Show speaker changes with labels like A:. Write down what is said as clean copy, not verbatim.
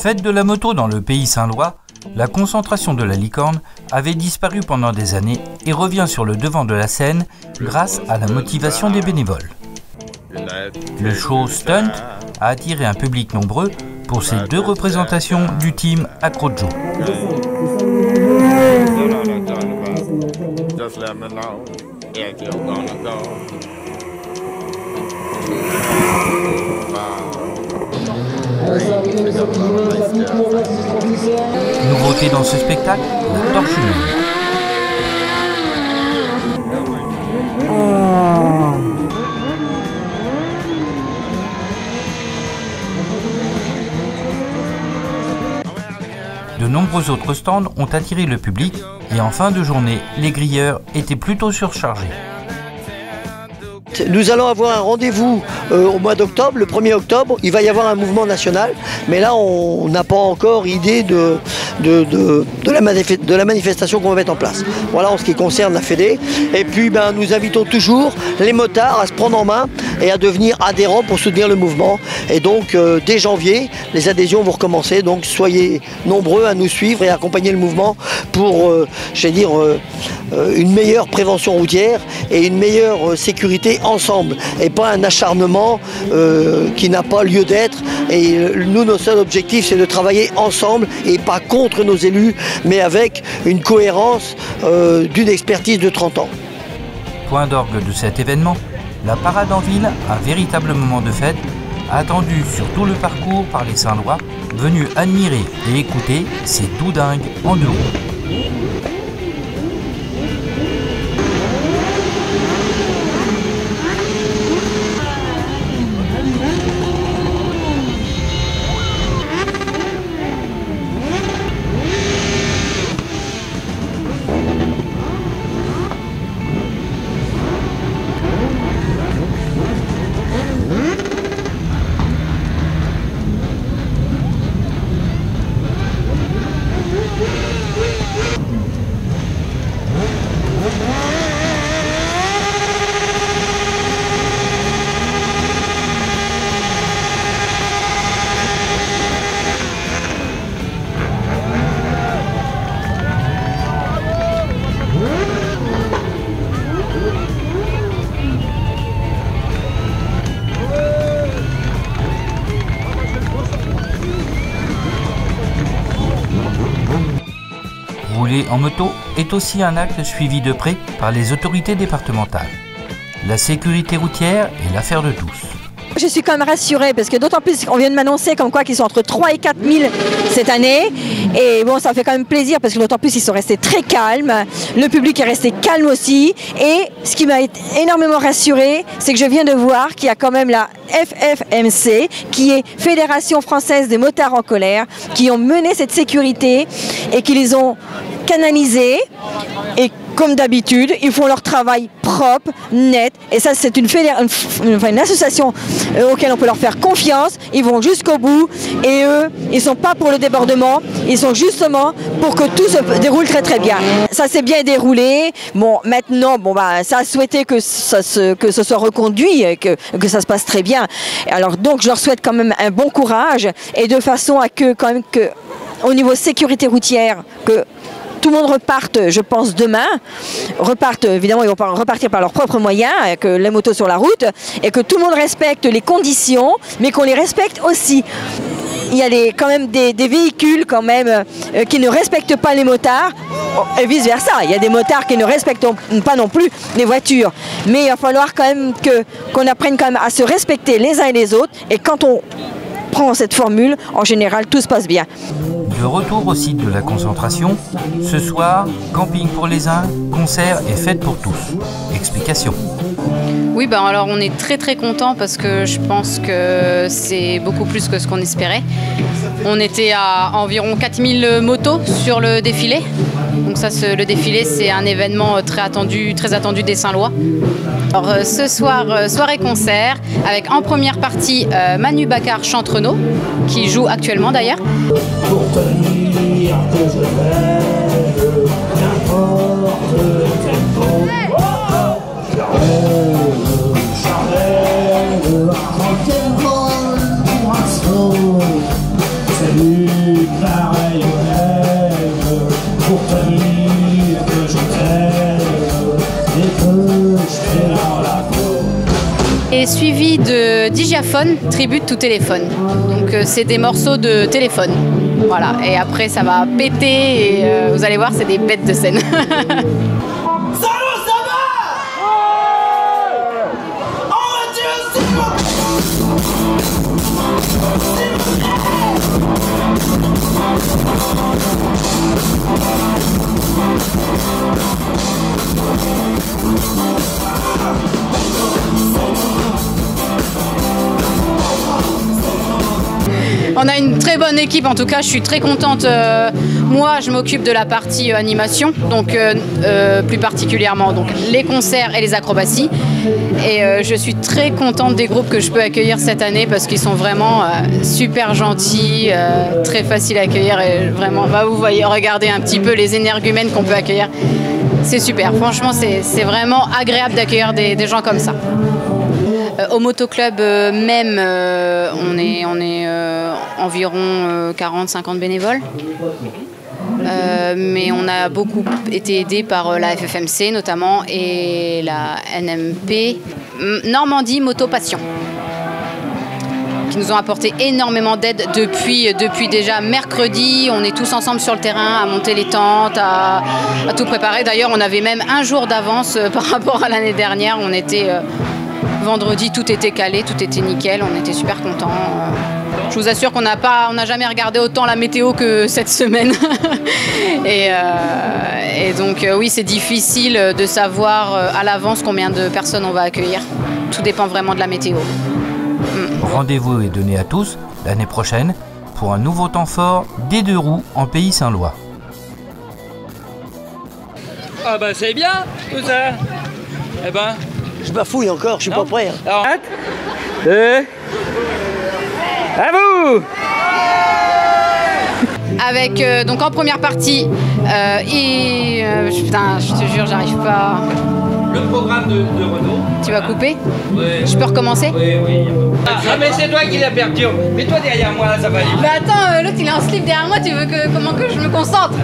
A: Fête de la moto dans le pays saint-lois, la concentration de la licorne avait disparu pendant des années et revient sur le devant de la scène grâce à la motivation des bénévoles. Le show Stunt a attiré un public nombreux pour ces 2 représentations du team Acrojo. Nouveauté dans ce spectacle, la torche humaine. De nombreux autres stands ont attiré le public et en fin de journée, les grilleurs étaient plutôt surchargés.
B: Nous allons avoir un rendez-vous au mois d'octobre, le 1er octobre. Il va y avoir un mouvement national, mais là on n'a pas encore idée de la manifestation qu'on va mettre en place. Voilà en ce qui concerne la Fédé. Et puis nous invitons toujours les motards à se prendre en main et à devenir adhérents pour soutenir le mouvement. Et donc dès janvier, les adhésions vont recommencer. Donc soyez nombreux à nous suivre et à accompagner le mouvement pour, une meilleure prévention routière et une meilleure sécurité ensemble et pas un acharnement qui n'a pas lieu d'être. Et nous, notre seul objectif, c'est de travailler ensemble et pas contre nos élus, mais avec une cohérence d'une expertise de 30 ans.
A: Point d'orgue de cet événement, la parade en ville, un véritable moment de fête, attendu sur tout le parcours par les Saint-Lois, venus admirer et écouter ces doudingues en 2 roues. Rouler en moto est aussi un acte suivi de près par les autorités départementales. La sécurité routière est l'affaire de tous.
C: Je suis quand même rassurée parce que d'autant plus qu'on vient de m'annoncer comme quoi qu'ils sont entre 3 et 4 000 cette année. Et bon, ça fait quand même plaisir parce que d'autant plus ils sont restés très calmes. Le public est resté calme aussi. Et ce qui m'a énormément rassurée, c'est que je viens de voir qu'il y a quand même la FFMC, qui est Fédération Française des Motards en Colère, qui ont mené cette sécurité et qui les ont canalisés. Et comme d'habitude, ils font leur travail propre, net. Et ça, c'est une association auquel on peut leur faire confiance. Ils vont jusqu'au bout. Et eux, ils ne sont pas pour le débordement. Ils sont justement pour que tout se déroule très très bien. Ça s'est bien déroulé. Bon, maintenant, ça a souhaité que ce soit reconduit, que ça se passe très bien. Alors donc, je leur souhaite quand même un bon courage et de façon à que, quand même, que au niveau sécurité routière, que tout le monde reparte, je pense, demain. Évidemment, ils vont repartir par leurs propres moyens, avec les motos sur la route, et que tout le monde respecte les conditions, mais qu'on les respecte aussi. Il y a quand même des véhicules quand même qui ne respectent pas les motards, et vice versa. Il y a des motards qui ne respectent pas non plus les voitures. Mais il va falloir quand même qu'on apprenne quand même à se respecter les uns et les autres, et quand on prend cette formule, en général, tout se passe bien.
A: De retour au site de la concentration, ce soir, camping pour les uns, concert et fête pour tous. Explication.
D: Oui, alors on est très très content parce que je pense que c'est beaucoup plus que ce qu'on espérait. On était à environ 4000 motos sur le défilé. Donc ça, le défilé, c'est un événement très attendu des Saint-Lois. Alors ce soir, soirée concert avec en première partie Manu Baccar Chantrenault, qui joue actuellement d'ailleurs.
E: Pour tenir que je rêve, n'importe quel mot. Charmel, tranquillement, pour un saut. Salut. dire que je t'aime et que je t'ai dans la peau.
D: Et suivi de Digiaphone, Tribute to Téléphone. Donc c'est des morceaux de téléphone. Voilà, et après ça va péter et vous allez voir, c'est des bêtes de scène. On a une très bonne équipe, en tout cas je suis très contente. Moi je m'occupe de la partie animation, donc plus particulièrement donc, les concerts et les acrobaties. Et je suis très contente des groupes que je peux accueillir cette année parce qu'ils sont vraiment super gentils, très faciles à accueillir. Et vraiment, bah, vous voyez, regardez un petit peu les énergumènes qu'on peut accueillir. C'est super, franchement c'est vraiment agréable d'accueillir des gens comme ça. Au motoclub même, on est environ 40-50 bénévoles. Mais on a beaucoup été aidés par la FFMC notamment et la NMP, Normandie Moto Passion, qui nous ont apporté énormément d'aide depuis déjà mercredi. On est tous ensemble sur le terrain à monter les tentes, à tout préparer. D'ailleurs, on avait même un jour d'avance par rapport à l'année dernière. On était vendredi, tout était calé, tout était nickel. On était super contents. Je vous assure qu'on n'a jamais regardé autant la météo que cette semaine. et donc oui, c'est difficile de savoir à l'avance combien de personnes on va accueillir. Tout dépend vraiment de la météo.
A: Rendez-vous est donné à tous l'année prochaine pour un nouveau temps fort des Deux Roues en Pays Saint-Lois.
F: Ah bah c'est bien tout ça. Eh ben.
B: Je bafouille encore, je suis pas prêt. Hein.
F: Alors, 1, 2, à vous.
D: Avec donc en première partie putain, je te jure, j'arrive pas.
F: Le programme de Renault.
D: Tu vas couper?
F: Oui.
D: Je peux recommencer?
F: Oui, oui. Ah mais c'est toi qui la perturbe. Mets-toi derrière moi, ça va aller.
D: Mais attends, l'autre il est en slip derrière moi, tu veux comment que je me concentre?